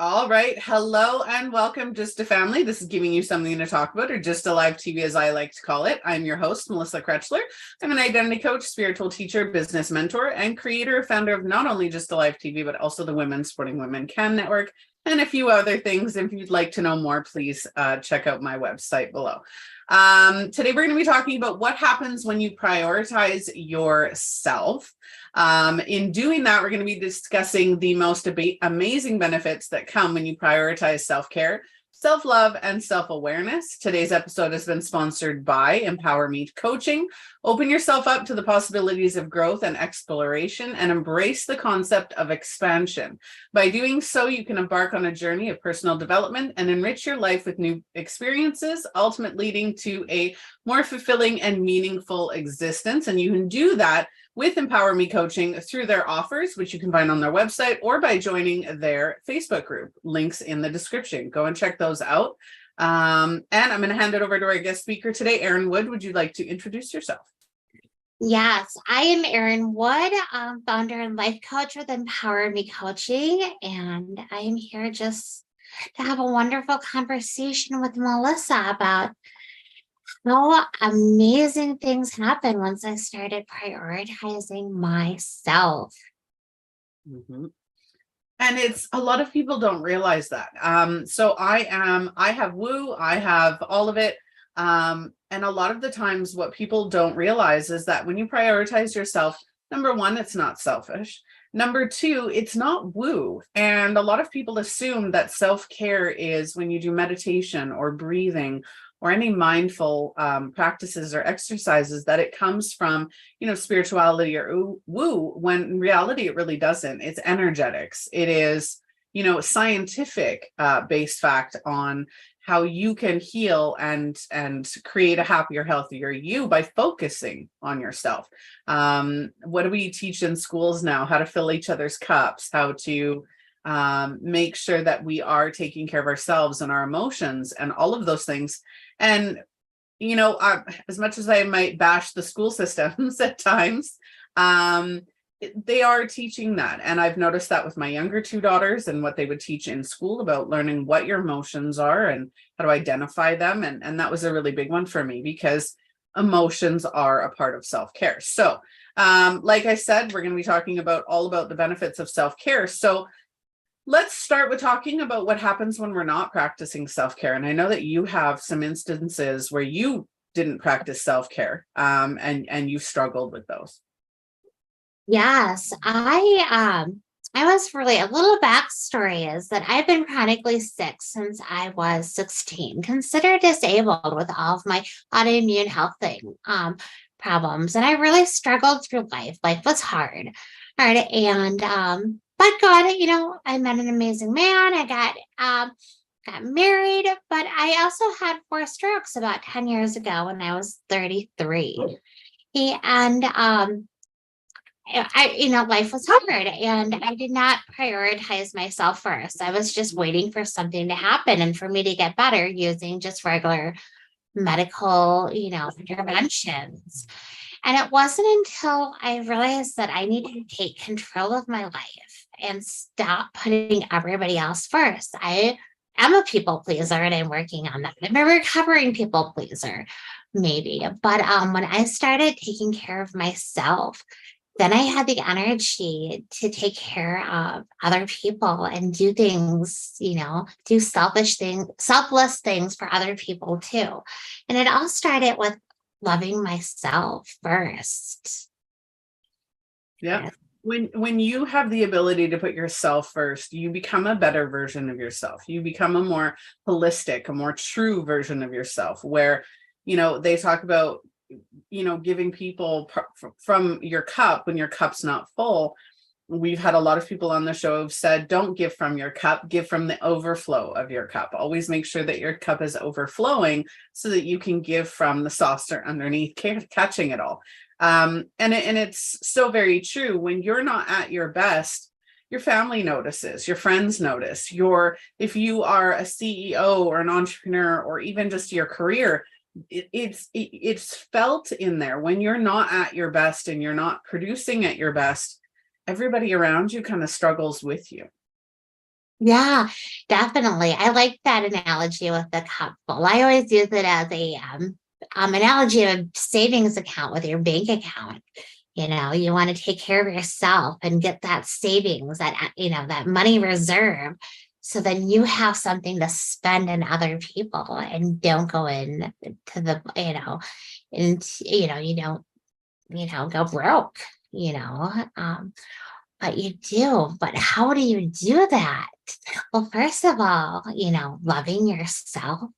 All right. Hello and welcome, Just a Family. This is giving you something to talk about, or Just a Live TV, as I like to call it. I'm your host, Melissa Krechler. I'm an identity coach, spiritual teacher, business mentor, and creator, founder of not only Just a Live TV, but also the Women Supporting Women Can Network, and a few other things. If you'd like to know more, please check out my website below. Today, we're going to be talking about what happens when you prioritize yourself. In doing that, we're going to be discussing the most amazing benefits that come when you prioritize self-care, self-love, and self-awareness. Today's episode has been sponsored by ME Coaching. Open yourself up to the possibilities of growth and exploration and embrace the concept of expansion. By doing so, you can embark on a journey of personal development and enrich your life with new experiences, ultimately leading to a more fulfilling and meaningful existence. And you can do that with Me Coaching through their offers, which you can find on their website, or by joining their Facebook group. Links in the description. Go and check those out. And I'm going to hand it over to our guest speaker today, Erin Wood. Would you like to introduce yourself? Yes, I am Erin Wood, founder and life coach with Me Coaching, and I am here just to have a wonderful conversation with Melissa about how amazing things happen once I started prioritizing myself. Mm-hmm. And it's a lot of people don't realize that. So I have woo, I have all of it. And a lot of the times what people don't realize is that when you prioritize yourself, number one, it's not selfish. Number two, it's not woo. And a lot of people assume that self-care is when you do meditation or breathing or any mindful practices or exercises, that it comes from, spirituality or woo, when in reality, it really doesn't. It's energetics. It is, scientific based fact on how you can heal and create a happier, healthier you by focusing on yourself. What do we teach in schools now? How to fill each other's cups, how to make sure that we are taking care of ourselves and our emotions and all of those things. And, as much as I might bash the school systems at times, they are teaching that. And I've noticed that with my younger two daughters and what they would teach in school about learning what your emotions are and how to identify them. And that was a really big one for me, because emotions are a part of self-care. So, like I said, we're going to be talking about all about the benefits of self-care. So let's start with talking about what happens when we're not practicing self-care. And I know that you have some instances where you didn't practice self-care, and you struggled with those. Yes, I was really, a little backstory is that I've been chronically sick since I was 16, considered disabled with all of my autoimmune health problems. And I really struggled through life. Life was hard. And but God, I met an amazing man. I got married, but I also had 4 strokes about 10 years ago when I was 33. And life was hard, and I did not prioritize myself first. I was just waiting for something to happen and for me to get better using just regular medical, interventions. And it wasn't until I realized that I needed to take control of my life and stop putting everybody else first. I am a people pleaser, and I'm working on that. I'm a recovering people pleaser, maybe. But when I started taking care of myself, then I had the energy to take care of other people and do things, do selfless things for other people too. And it all started with loving myself first. Yeah. When you have the ability to put yourself first, you become a better version of yourself. You become a more holistic, a more true version of yourself, where, they talk about, giving people from your cup when your cup's not full. We've had a lot of people on the show who've said, don't give from your cup, give from the overflow of your cup. Always make sure that your cup is overflowing so that you can give from the saucer underneath, catching it all. And it's so very true. When you're not at your best, your family notices, your friends notice, if you are a CEO or an entrepreneur, or even just your career, it's felt in there. When you're not at your best and you're not producing at your best, everybody around you kind of struggles with you. Yeah, definitely. I like that analogy with the cup full. I always use it as a analogy of a savings account with your bank account. You want to take care of yourself and get that savings, that money reserve. So then you have something to spend on other people and don't go in to you don't, go broke, you know. But you do. But how do you do that? Well, first of all, loving yourself,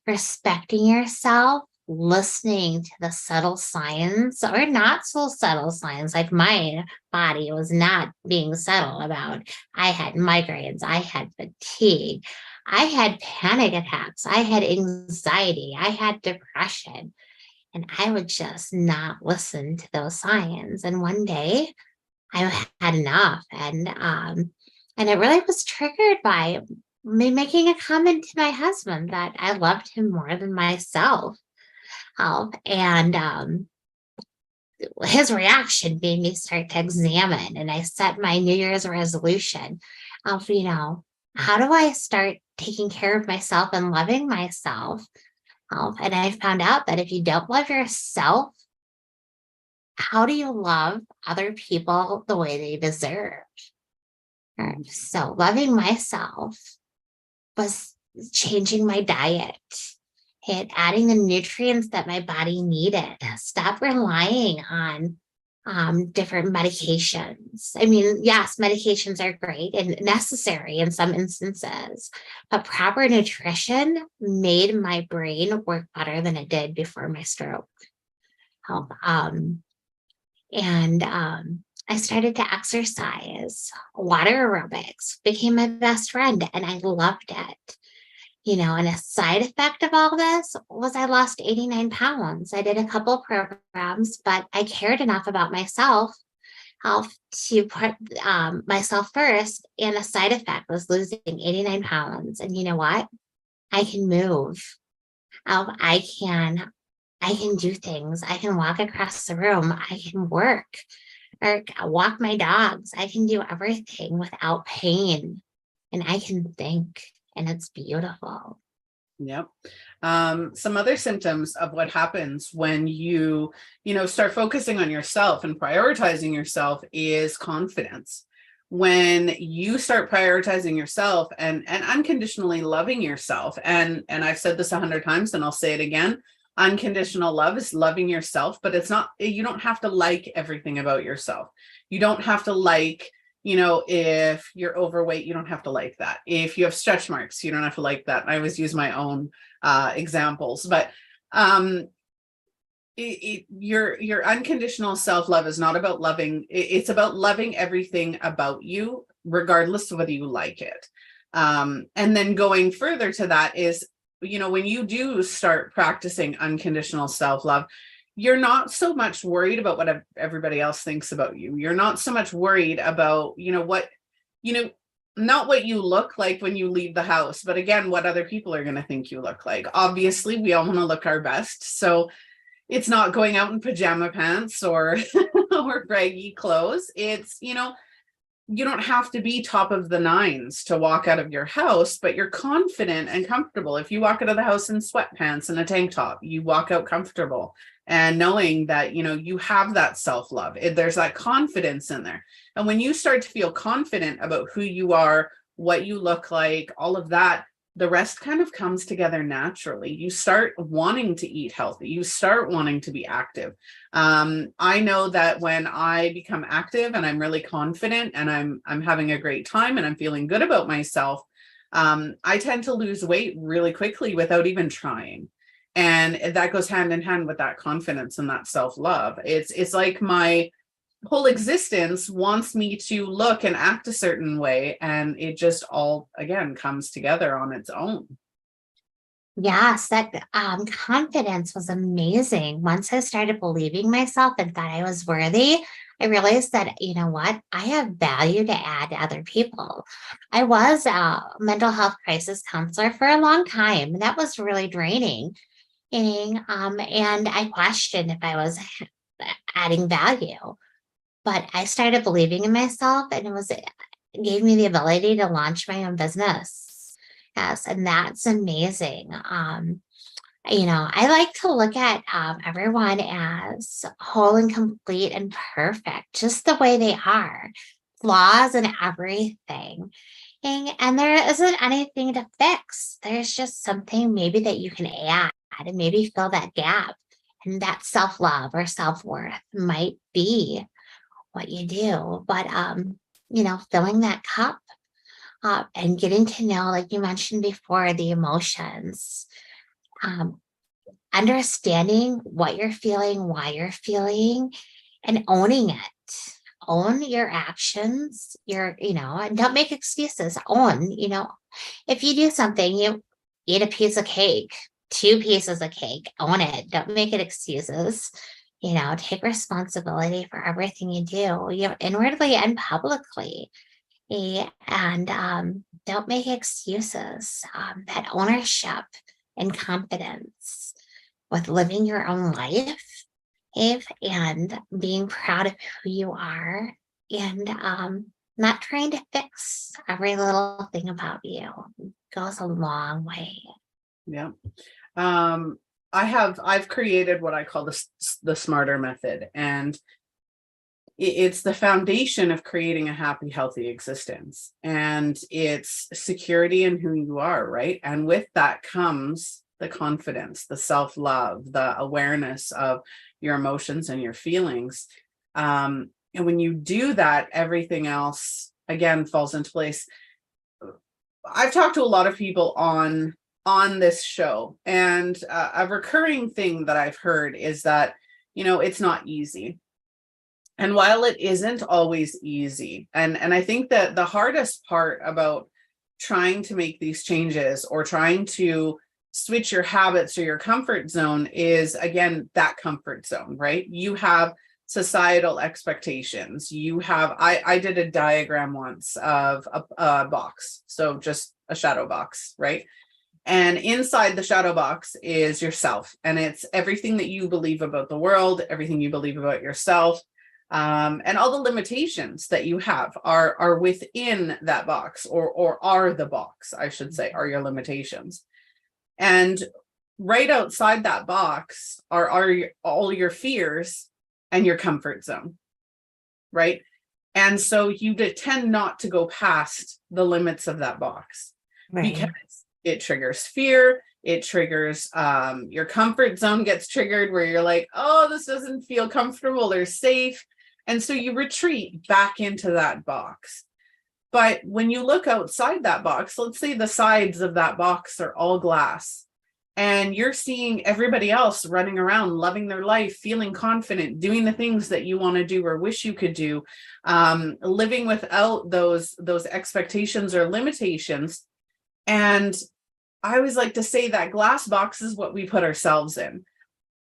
respecting yourself, listening to the subtle signs or not so subtle signs. Like my body was not being subtle about. I had migraines, I had fatigue, I had panic attacks, I had anxiety, I had depression, and I would just not listen to those signs. And one day I had enough. And it really was triggered by me making a comment to my husband that I loved him more than myself. And his reaction made me start to examine, and I set my New Year's resolution of, how do I start taking care of myself and loving myself? And I found out that if you don't love yourself, how do you love other people the way they deserve? So loving myself was changing my diet and adding the nutrients that my body needed. Stop relying on different medications. I mean, yes, medications are great and necessary in some instances, but proper nutrition made my brain work better than it did before my stroke. And I started to exercise. Water aerobics became my best friend, and I loved it. And a side effect of all this was I lost 89 pounds. I did a couple programs, but I cared enough about myself to put myself first. And a side effect was losing 89 pounds. And you know what? I can move. I can do things. I can walk across the room. I can work or walk my dogs. I can do everything without pain. And I can think, and it's beautiful. Yep. Some other symptoms of what happens when start focusing on yourself and prioritizing yourself is confidence. When you start prioritizing yourself and unconditionally loving yourself, and I've said this 100 times and I'll say it again, unconditional love is loving yourself, but you don't have to like everything about yourself. You don't have to like, if you're overweight, you don't have to like that. If you have stretch marks, you don't have to like that. I always use my own examples, but your unconditional self-love is not about loving. It's about loving everything about you, regardless of whether you like it. And then going further to that is, when you do start practicing unconditional self-love, you're not so much worried about what everybody else thinks about you. You're not so much worried about, not what you look like when you leave the house, but again, what other people are going to think you look like. Obviously, we all want to look our best. So it's not going out in pajama pants or or baggy clothes. It's, you don't have to be top of the nines to walk out of your house, but you're confident and comfortable. If you walk out of the house in sweatpants and a tank top, you walk out comfortable and knowing that, you have that self-love. There's that confidence in there. And when you start to feel confident about who you are, what you look like, all of that, the rest kind of comes together naturally. You start wanting to eat healthy. You start wanting to be active. I know that when I become active and I'm really confident and I'm having a great time and I'm feeling good about myself, I tend to lose weight really quickly without even trying. And that goes hand in hand with that confidence and that self-love. It's like my whole existence wants me to look and act a certain way, and it just all again comes together on its own. Yes, that confidence was amazing. Once I started believing myself and thought I was worthy, I realized that, you know what, I have value to add to other people. I was a mental health crisis counselor for a long time, and that was really draining. And I questioned if I was adding value. But I started believing in myself, and gave me the ability to launch my own business. Yes, and that's amazing. I like to look at everyone as whole and complete and perfect, just the way they are, flaws in everything. And there isn't anything to fix. There's just something maybe that you can add and maybe fill that gap. And that self-love or self-worth might be what you do. But filling that cup up and getting to know, like you mentioned before, the emotions, um, understanding what you're feeling, why you're feeling, and owning it. Own your actions, and don't make excuses. If you do something, you eat a piece of cake, 2 pieces of cake, own it. Don't make it excuses. Take responsibility for everything you do, inwardly and publicly. And don't make excuses. That ownership and confidence with living your own life, and being proud of who you are, and not trying to fix every little thing about you goes a long way. Yeah. I've created what I call the smarter method, and it's the foundation of creating a happy, healthy existence. And it's security in who you are, right? And with that comes the confidence, the self-love, the awareness of your emotions and your feelings. And when you do that, everything else again falls into place. I've talked to a lot of people on this show, and a recurring thing that I've heard is that, it's not easy. And while it isn't always easy, and I think that the hardest part about trying to make these changes or trying to switch your habits or your comfort zone is, again, that comfort zone, right? You have societal expectations. I did a diagram once of a box. So just a shadow box, right? And inside the shadow box is yourself. And it's everything that you believe about the world, everything you believe about yourself. And all the limitations that you have are within that box, or are the box, I should say, are your limitations. And right outside that box are all your fears and your comfort zone, right? And so you tend not to go past the limits of that box, right? Because it triggers fear. It triggers your comfort zone gets triggered, where you're like, oh, this doesn't feel comfortable or safe. And so you retreat back into that box. But when you look outside that box, let's say the sides of that box are all glass, and you're seeing everybody else running around, loving their life, feeling confident, doing the things that you want to do or wish you could do, living without those expectations or limitations. And I always like to say that glass box is what we put ourselves in.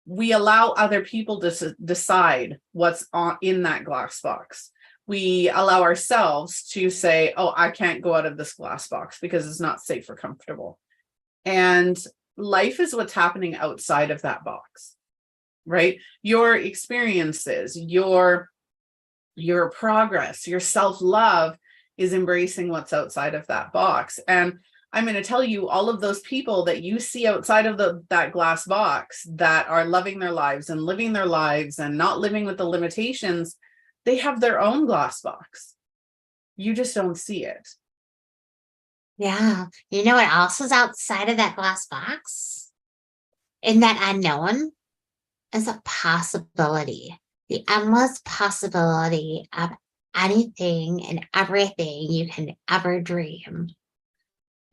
We allow other people to decide what's in that glass box. We allow ourselves to say, oh, I can't go out of this glass box because it's not safe or comfortable. And life is what's happening outside of that box, right? Your experiences, your progress, your self-love is embracing what's outside of that box. And I'm going to tell you, all of those people that you see outside of that glass box that are loving their lives and living their lives and not living with the limitations, they have their own glass box. You just don't see it. Yeah. You know what else is outside of that glass box? In that unknown is a possibility. The endless possibility of anything and everything you can ever dream.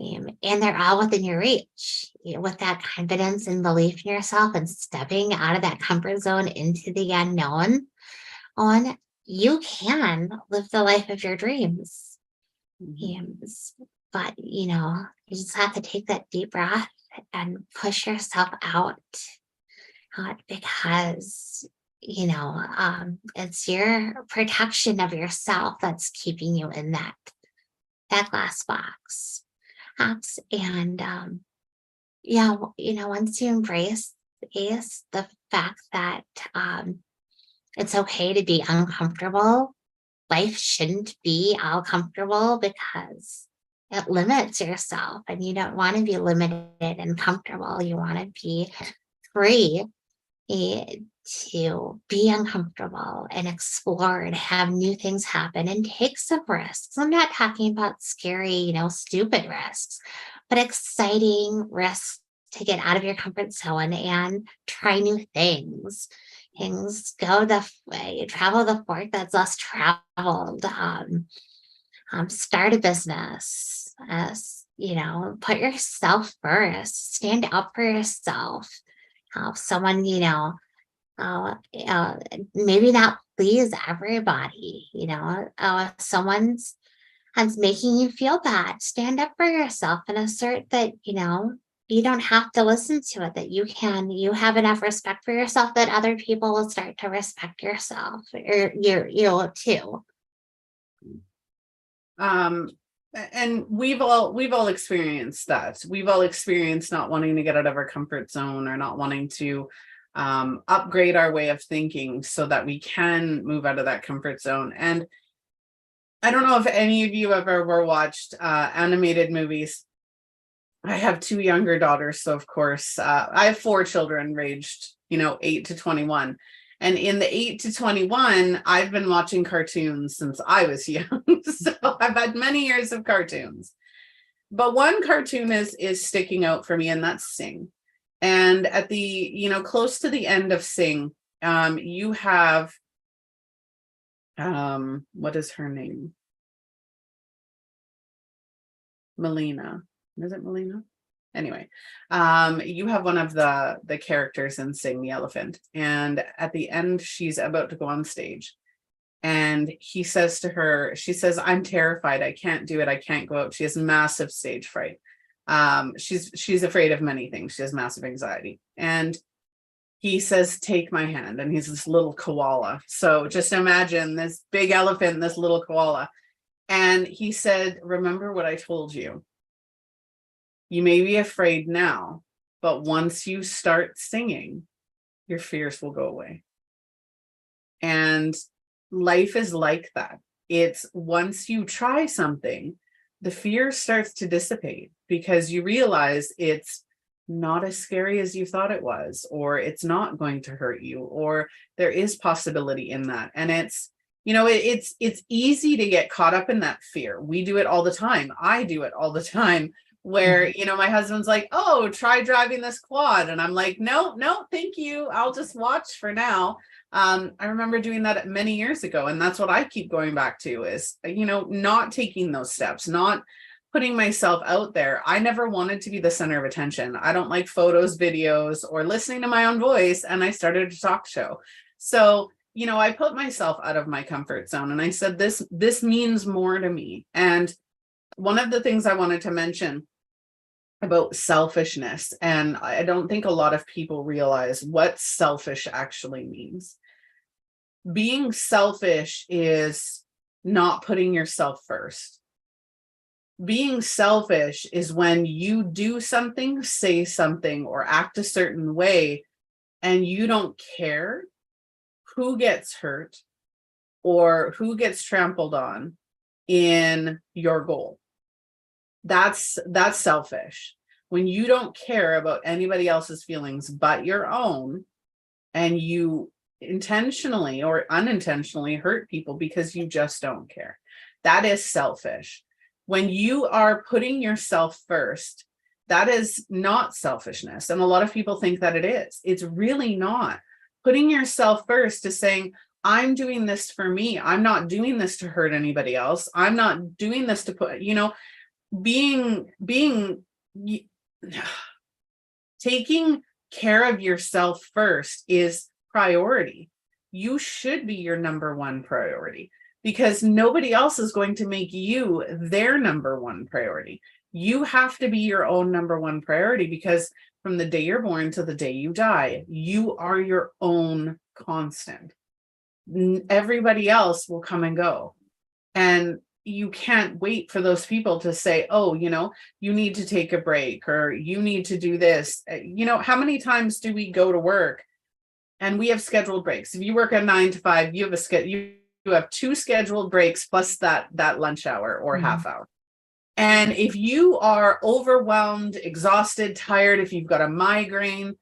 And they're all within your reach. With that confidence and belief in yourself and stepping out of that comfort zone into the unknown, you can live the life of your dreams. But you just have to take that deep breath and push yourself out, because it's your protection of yourself that's keeping you in that glass box. And once you embrace the fact that it's okay to be uncomfortable, life shouldn't be all comfortable because it limits yourself, and you don't want to be limited and comfortable. You want to be free to be uncomfortable and explore and have new things happen and take some risks. I'm not talking about scary, stupid risks, but exciting risks to get out of your comfort zone and try new things. Things go the way, travel the fork that's less traveled. Start a business. Put yourself first. Stand up for yourself. Help someone, maybe not please everybody. Someone's making you feel bad. Stand up for yourself and assert that, you don't have to listen to it, that you have enough respect for yourself that other people will start to respect yourself or you too. And we've all experienced that. We've all experienced not wanting to get out of our comfort zone or not wanting to upgrade our way of thinking so that we can move out of that comfort zone. And I don't know if any of you have ever watched animated movies. I have 2 younger daughters, so of course I have 4 children ranged 8 to 21. And in the 8 to 21, I've been watching cartoons since I was young. So I've had many years of cartoons. But one cartoon is sticking out for me, and that's Sing. And at the, close to the end of Sing, you have, what is her name? Melina. Is it Melina? Anyway, you have one of the characters in Sing, the elephant, and at the end she's about to go on stage, and he says to her, she says, "I'm terrified. I can't do it. I can't go out." She has massive stage fright. She's afraid of many things. She has massive anxiety, and he says, "Take my hand," and he's this little koala. So just imagine this big elephant, this little koala, and he said, "Remember what I told you. You may be afraid now, but once you start singing, your fears will go away." And life is like that. It's once you try something, the fear starts to dissipate because you realize it's not as scary as you thought it was, or it's not going to hurt you, or there is possibility in that. And it's easy to get caught up in that fear. We do it all the time. I do it all the time. Where, my husband's like, "Oh, try driving this quad." And I'm like, no, thank you. I'll just watch for now. I remember doing that many years ago. And that's what I keep going back to is, not taking those steps, not putting myself out there. I never wanted to be the center of attention. I don't like photos, videos, or listening to my own voice. And I started a talk show. So, I put myself out of my comfort zone and I said, this means more to me. And one of the things I wanted to mention about selfishness, and I don't think a lot of people realize what selfish actually means. Being selfish is not putting yourself first. Being selfish is when you do something, say something, or act a certain way, and you don't care who gets hurt or who gets trampled on in your goal. That's selfish. When you don't care about anybody else's feelings but your own, and you intentionally or unintentionally hurt people because you just don't care. That is selfish. When you are putting yourself first, that is not selfishness. And a lot of people think that it is. It's really not. Putting yourself first is saying, I'm doing this for me. I'm not doing this to hurt anybody else. I'm not doing this to put, taking care of yourself first is priority. You should be your number one priority because nobody else is going to make you their number one priority. You have to be your own number one priority because from the day you're born to the day you die, you are your own constant. Everybody else will come and go. And you can't wait for those people to say, oh, you need to take a break or you need to do this. How many times do we go to work and we have scheduled breaks? If you work a 9 to 5, you have 2 scheduled breaks plus that lunch hour or Mhm. half hour. And if you are overwhelmed, exhausted, tired, if you've got a migraine,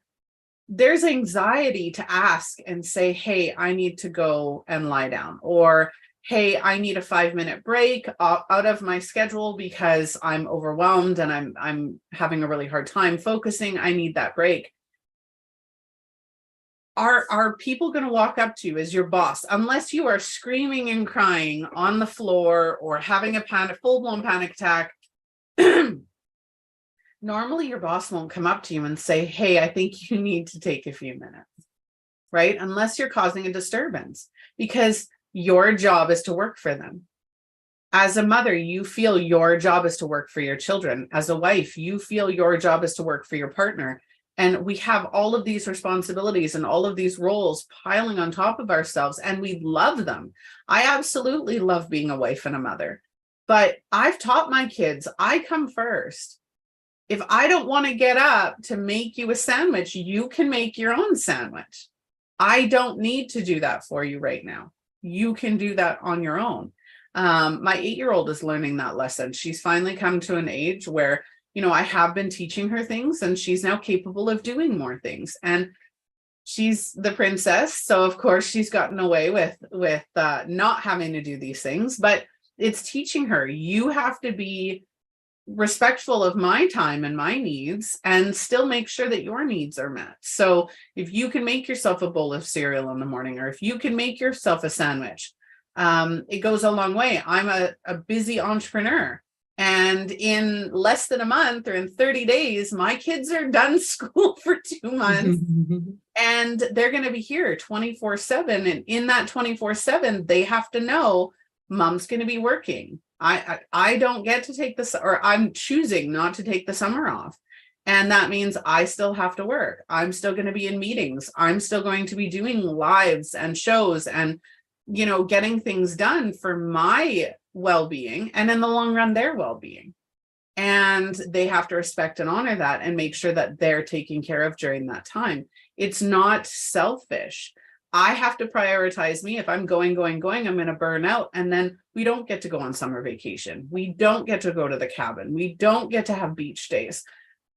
there's anxiety to ask and say, hey, I need to go and lie down, or hey, I need a 5-minute break out of my schedule because I'm overwhelmed and I'm having a really hard time focusing. I need that break. Are people going to walk up to you as your boss, unless you are screaming and crying on the floor or having a full-blown panic attack? Normally your boss won't come up to you and say, hey, I think you need to take a few minutes, right? Unless you're causing a disturbance, because your job is to work for them. As a mother, you feel your job is to work for your children. As a wife, you feel your job is to work for your partner. And we have all of these responsibilities and all of these roles piling on top of ourselves, and we love them. I absolutely love being a wife and a mother, but I've taught my kids, I come first. If I don't want to get up to make you a sandwich, you can make your own sandwich. I don't need to do that for you right now. You can do that on your own. My 8-year-old is learning that lesson. She's finally come to an age where, I have been teaching her things, and she's now capable of doing more things. And she's the princess, so of course she's gotten away with not having to do these things. But it's teaching her, you have to be respectful of my time and my needs and still make sure that your needs are met. So if you can make yourself a bowl of cereal in the morning, or if you can make yourself a sandwich, it goes a long way. I'm a busy entrepreneur, and in less than a month, or in 30 days, my kids are done school for 2 months and they're going to be here 24/7. And in that 24/7, they have to know mom's going to be working. I don't get to take this, or I'm choosing not to take the summer off. And that means I still have to work. I'm still going to be in meetings. I'm still going to be doing lives and shows and, getting things done for my well-being, and in the long run, their well-being. And they have to respect and honor that and make sure that they're taken care of during that time. It's not selfish. I have to prioritize me. If I'm going, I'm going to burn out. And then we don't get to go on summer vacation. We don't get to go to the cabin. We don't get to have beach days.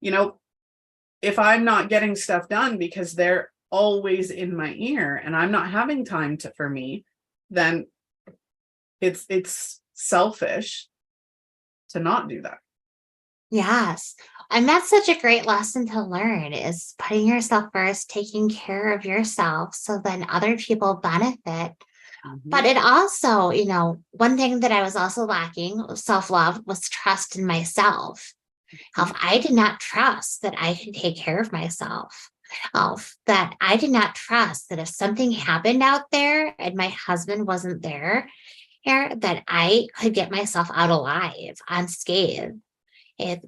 If I'm not getting stuff done because they're always in my ear and I'm not having time for me, then it's selfish to not do that. Yes. And that's such a great lesson to learn, is putting yourself first, taking care of yourself so then other people benefit. But it also, one thing that I was also lacking, self-love, was trust in myself. If I did not trust that I could take care of myself, that I did not trust that if something happened out there and my husband wasn't there, that I could get myself out alive, unscathed.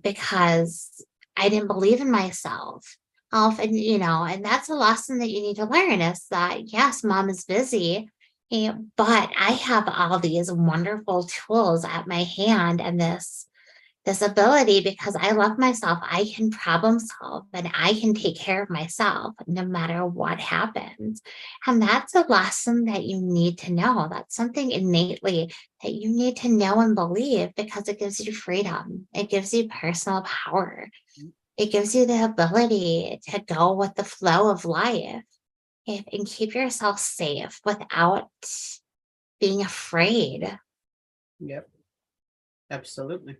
Because I didn't believe in myself. And that's a lesson that you need to learn, is that, yes, mom is busy, but I have all these wonderful tools at my hand, and this ability, because I love myself, I can problem solve and I can take care of myself no matter what happens. And that's a lesson that you need to know. That's something innately that you need to know and believe, because it gives you freedom. It gives you personal power. It gives you the ability to go with the flow of life and keep yourself safe without being afraid. Yep, absolutely.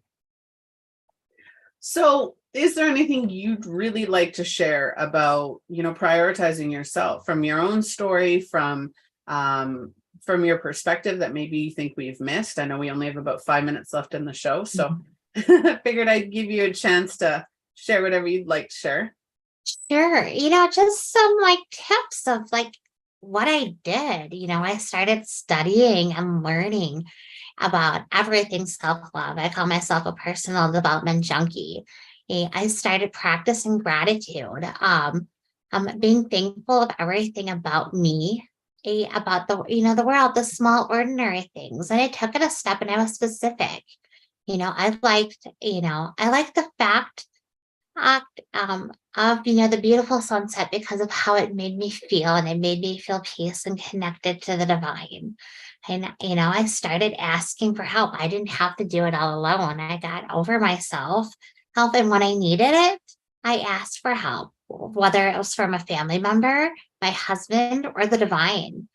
So is there anything you'd really like to share about, prioritizing yourself, from your own story, from your perspective, that maybe you think we've missed? I know we only have about 5 minutes left in the show, so I figured I'd give you a chance to share whatever you'd like to share. Sure. Just some tips of what I did. I started studying and learning about everything self-love. I call myself a personal development junkie. I started practicing gratitude, being thankful of everything about me, about the world, the small ordinary things. And I took it a step, and I was specific. I liked the fact of, the beautiful sunset because of how it made me feel, and it made me feel peace and connected to the divine. And, I started asking for help. I didn't have to do it all alone. I got over myself help. And when I needed it, I asked for help, whether it was from a family member, my husband, or the divine.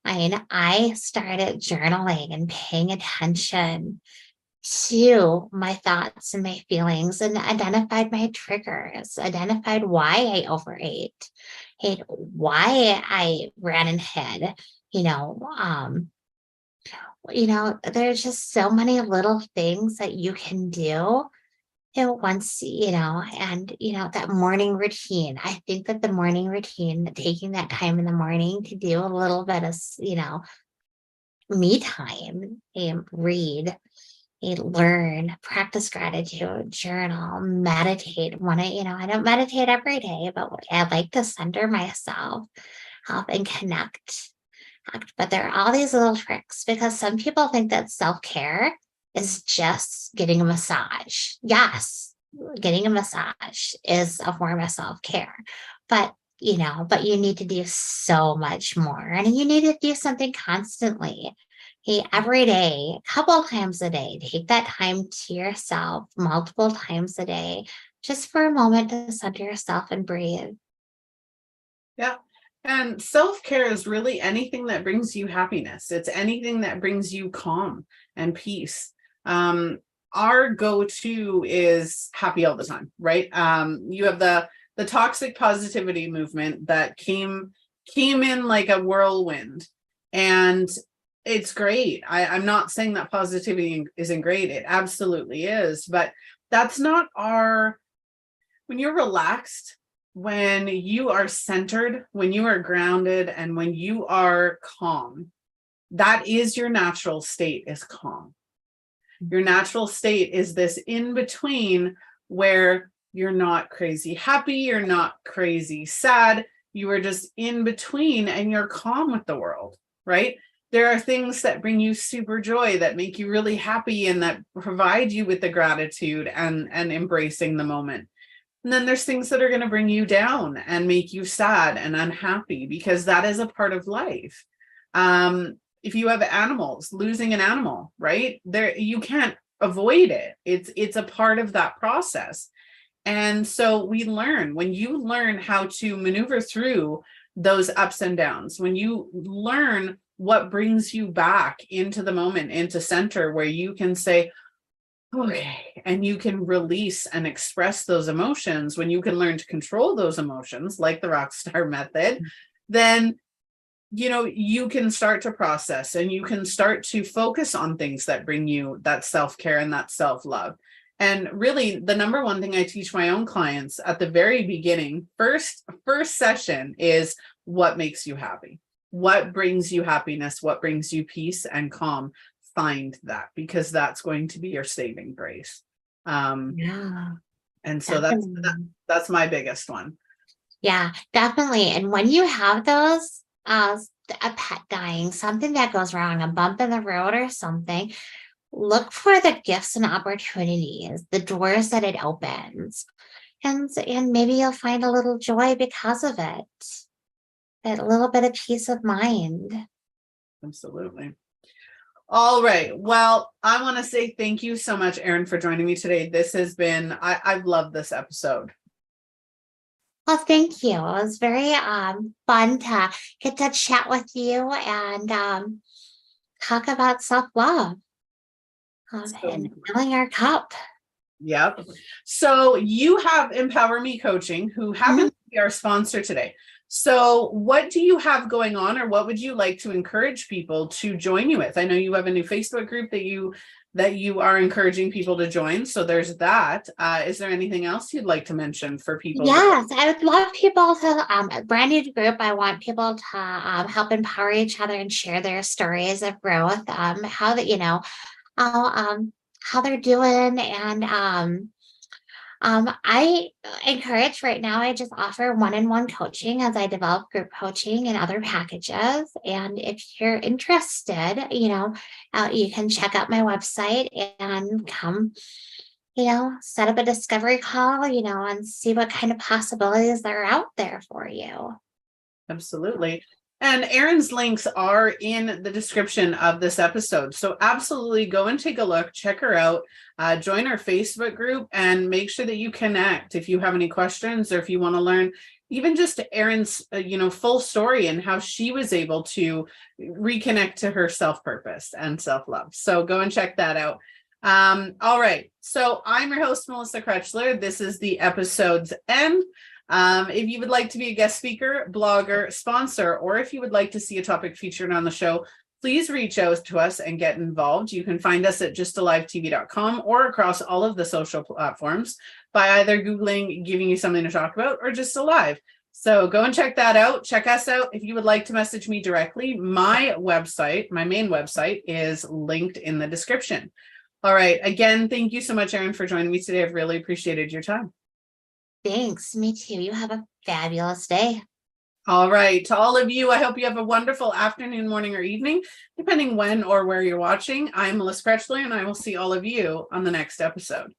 I started journaling and paying attention to my thoughts and my feelings, and identified my triggers, identified why I overate, and why I ran and hid. You know, um, there's just so many little things that you can do. Once, that morning routine. I think that the morning routine, taking that time in the morning to do a little bit of, me time, read, learn, practice gratitude, journal, meditate. I don't meditate every day, but I like to center myself, help and connect. But there are all these little tricks, because some people think that self-care is just getting a massage. Yes, getting a massage is a form of self-care, but you need to do so much more, and you need to do something constantly. Hey, every day, a couple times a day, take that time to yourself multiple times a day, just for a moment to center yourself and breathe. Yeah. And self-care is really anything that brings you happiness. It's anything that brings you calm and peace. Our go-to is happy all the time, right? You have the toxic positivity movement that came in like a whirlwind, and it's great. I'm not saying that positivity isn't great. It absolutely is, but that's not when you're relaxed, when you are centered, when you are grounded, and when you are calm, that is your natural state, is calm. Your natural state is this in between, where you're not crazy happy, you're not crazy sad, you are just in between, and you're calm with the world, right? There are things that bring you super joy, that make you really happy, and that provide you with the gratitude and embracing the moment. And then there's things that are going to bring you down and make you sad and unhappy, because that is a part of life. If you have animals, losing an animal, right there, you can't avoid it. It's a part of that process. And so when you learn how to maneuver through those ups and downs, when you learn what brings you back into the moment, into center, where you can say, okay, and you can release and express those emotions, when you can learn to control those emotions, like the Rockstar method, then you can start to process, and you can start to focus on things that bring you that self-care and that self-love. And really, the number one thing I teach my own clients at the very beginning, first session, is what makes you happy, what brings you happiness, what brings you peace and calm. Find that, because that's going to be your saving grace. Yeah, And so definitely. that's my biggest one. Yeah, definitely. And when you have those, a pet dying, something that goes wrong, a bump in the road or something, look for the gifts and opportunities, the doors that it opens. And maybe you'll find a little joy because of it, a little bit of peace of mind. Absolutely. All right. Well, I want to say thank you so much, Erin, for joining me today. This has been, I've loved this episode. Well, thank you. It was very fun to get to chat with you and talk about self-love and filling our cup. Yep. So you have Empower Me Coaching, who happens to be our sponsor today. So what do you have going on, or what would you like to encourage people to join you with? I know you have a new Facebook group that you are encouraging people to join. So there's that. Is there anything else you'd like to mention for people? Yes, I would love people to, a brand new group. I want people to help empower each other and share their stories of growth, how that, how they're doing. And I encourage right now, I just offer one-on-one coaching as I develop group coaching and other packages. And if you're interested, you can check out my website and come set up a discovery call, and see what kind of possibilities are out there for you. Absolutely. And Erin's links are in the description of this episode. So absolutely go and take a look, check her out, join our Facebook group, and make sure that you connect if you have any questions or if you want to learn even just Erin's, full story and how she was able to reconnect to her self-purpose and self-love. So go and check that out. All right. So I'm your host, Melissa Krechler. This is the episode's end. If you would like to be a guest speaker, blogger, sponsor, or if you would like to see a topic featured on the show, please reach out to us and get involved. You can find us at justalivetv.com or across all of the social platforms by either Googling Giving You Something to Talk About or Just Alive. So go and check that out. Check us out. If you would like to message me directly, my main website is linked in the description. All right. Again, thank you so much, Erin, for joining me today. I've really appreciated your time. Thanks. Me too. You have a fabulous day. All right. To all of you, I hope you have a wonderful afternoon, morning, or evening, depending when or where you're watching. I'm Melissa Krechler, and I will see all of you on the next episode.